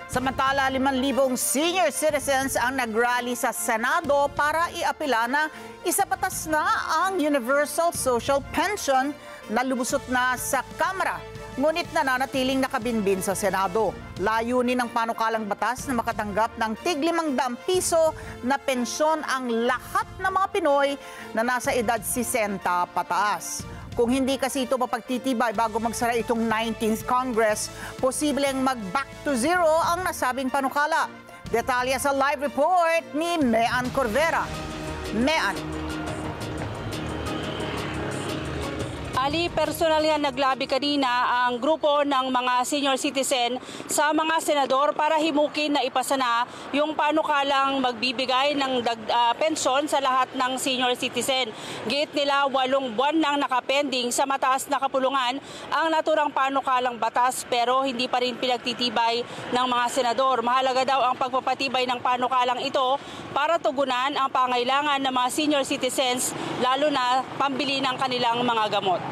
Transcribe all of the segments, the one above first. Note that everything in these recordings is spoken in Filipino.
Samantala, 5,000 senior citizens ang nagrally sa Senado para iapila na isabatas na ang Universal Social Pension na lumusot na sa Kamara. Ngunit nananatiling nakabinbin sa Senado. Layunin ng panukalang batas na makatanggap ng tig-500 piso na pensyon ang lahat ng mga Pinoy na nasa edad 60 pataas. Kung hindi kasi ito mapagtitibay bago magsara itong 19th Congress, posibleng mag-back to zero ang nasabing panukala. Detalye sa live report ni Mean Corvera. Mean. Ali, personal yan naglabi kanina ang grupo ng mga senior citizen sa mga senador para himukin na ipasa na yung panukalang magbibigay ng pensyon sa lahat ng senior citizen. Gate nila 8 buwan nang nakapending sa mataas na kapulungan ang naturang panukalang batas pero hindi pa rin pinagtitibay ng mga senador. Mahalaga daw ang pagpapatibay ng panukalang ito para tugunan ang pangailangan ng mga senior citizens lalo na pambili ng kanilang mga gamot.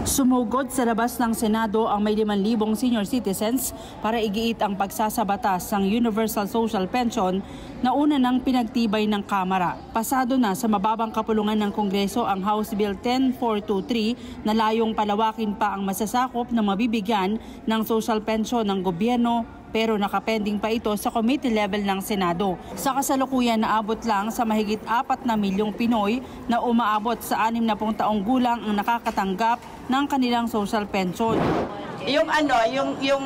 Sumugod sa labas ng Senado ang may 5,000 senior citizens para igiit ang pagsasabatas ng Universal Social Pension na una ng pinagtibay ng Kamara. Pasado na sa mababang kapulungan ng Kongreso ang House Bill 10423 na layong palawakin pa ang masasakop na mabibigyan ng social pension ng gobyerno pero nakapending pa ito sa committee level ng Senado. Sa kasalukuyan naabot lang sa mahigit 4 na milyong Pinoy na umaabot sa 60 taong gulang ang nakakatanggap ng kanilang social pension. Yung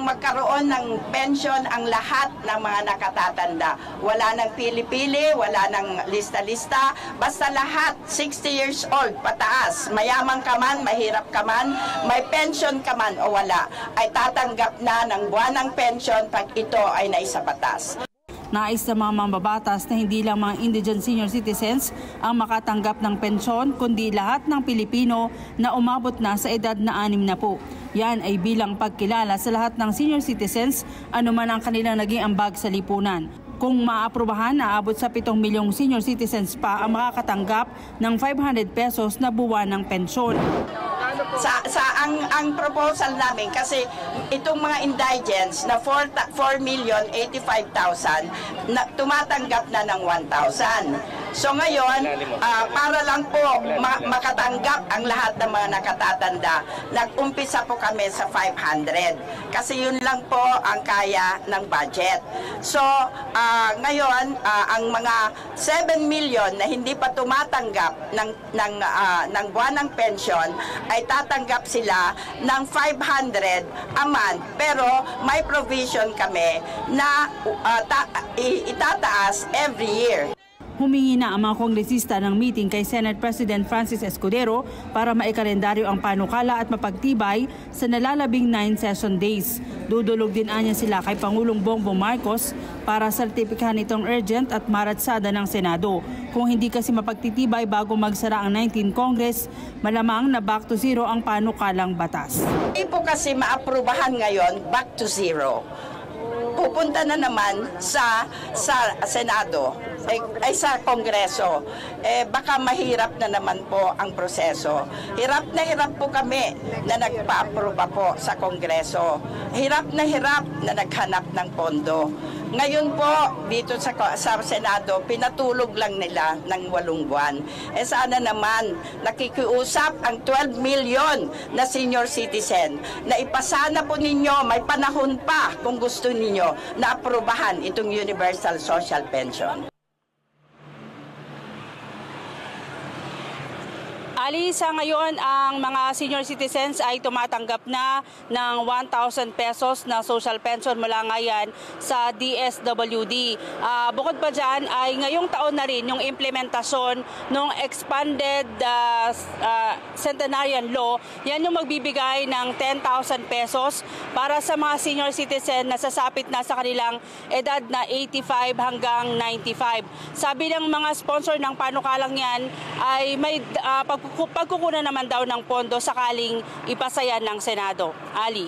magkaroon ng pension ang lahat ng mga nakatatanda. Wala nang pili-pili, wala nang lista-lista, basta lahat 60 years old pataas, mayaman ka man, mahirap ka man, may pension ka man o wala, ay tatanggap na ng buwanang pension pag ito ay naisabatas. Nais ng mga mambabatas na hindi lang mga indigent senior citizens ang makatanggap ng pensyon, kundi lahat ng Pilipino na umabot na sa edad na 60. Yan ay bilang pagkilala sa lahat ng senior citizens anuman ang kanilang naging ambag sa lipunan. Kung maaprubahan, naabot sa 7 milyong senior citizens pa ang makakatanggap ng 500 pesos na buwan ng pensyon. Ang proposal namin kasi itong mga indigents na 4,085,000 na tumatanggap na ng 1,000. So ngayon, para lang po makatanggap ang lahat ng mga nakatatanda, nag-umpisa po kami sa 500 kasi yun lang po ang kaya ng budget. So ngayon, ang mga 7 million na hindi pa tumatanggap ng buwanang pension ay tatanggap sila ng 500 a month pero may provision kami na itataas every year. Humingi na ang mga kongresista ng meeting kay Senate President Francis Escudero para maikalendaryo ang panukala at mapagtibay sa nalalabing 9 session days. Dudulog din anya sila kay Pangulong Bongbong Marcos para sertipikahan itong urgent at maratsada ng Senado. Kung hindi kasi mapagtitibay bago magsara ang 19th Congress, malamang na back to zero ang panukalang batas. Hindi po kasi maaprubahan ngayon back to zero. Pupunta na naman sa Senado, ay sa Kongreso. Baka mahirap na naman po ang proseso. Hirap po kami na nagpa-aproba po sa Kongreso. Hirap na naghanap ng pondo. Ngayon po, dito sa Senado, pinatulog lang nila ng 8 buwan. Sana naman, nakikiusap ang 12 million na senior citizen na ipasana po ninyo, may panahon pa kung gusto ninyo na aprobahan itong Universal Social Pension. Ali, sa ngayon ang mga senior citizens ay tumatanggap na ng 1,000 pesos na social pension mula ngayon sa DSWD. Bukod pa dyan ay ngayong taon na rin yung implementasyon ng expanded centenarian law. Yan yung magbibigay ng 10,000 pesos para sa mga senior citizen na sasapit na sa kanilang edad na 85 hanggang 95. Sabi ng mga sponsor ng panukalang yan ay may pagkukunan naman daw ng pondo sakaling ipasayan ng Senado. Ali.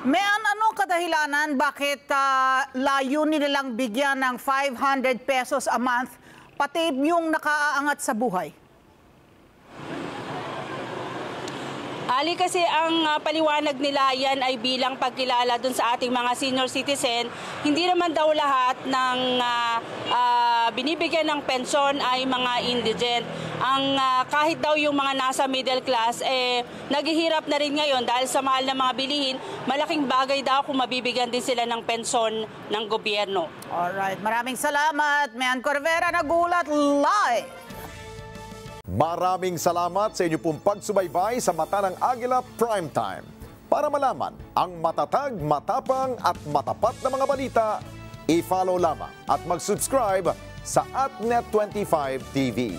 Mean, ano kadahilanan bakit layunin nilang bigyan ng 500 pesos a month pati yung nakaaangat sa buhay? Bali kasi ang paliwanag nila yan ay bilang pagkilala dun sa ating mga senior citizen. Hindi naman daw lahat ng binibigyan ng pensyon ay mga indigent. Kahit daw yung mga nasa middle class, naghihirap na rin ngayon dahil sa mahal na mga bilihin, malaking bagay daw kung mabibigyan din sila ng pensyon ng gobyerno. Alright, maraming salamat. Mian Corvera, nagulat live. Maraming salamat sa inyo pong pagsubaybay sa Mata ng Agila Primetime. Para malaman ang matatag, matapang at matapat na mga balita, i-follow lamang at mag-subscribe sa AtNet25 TV.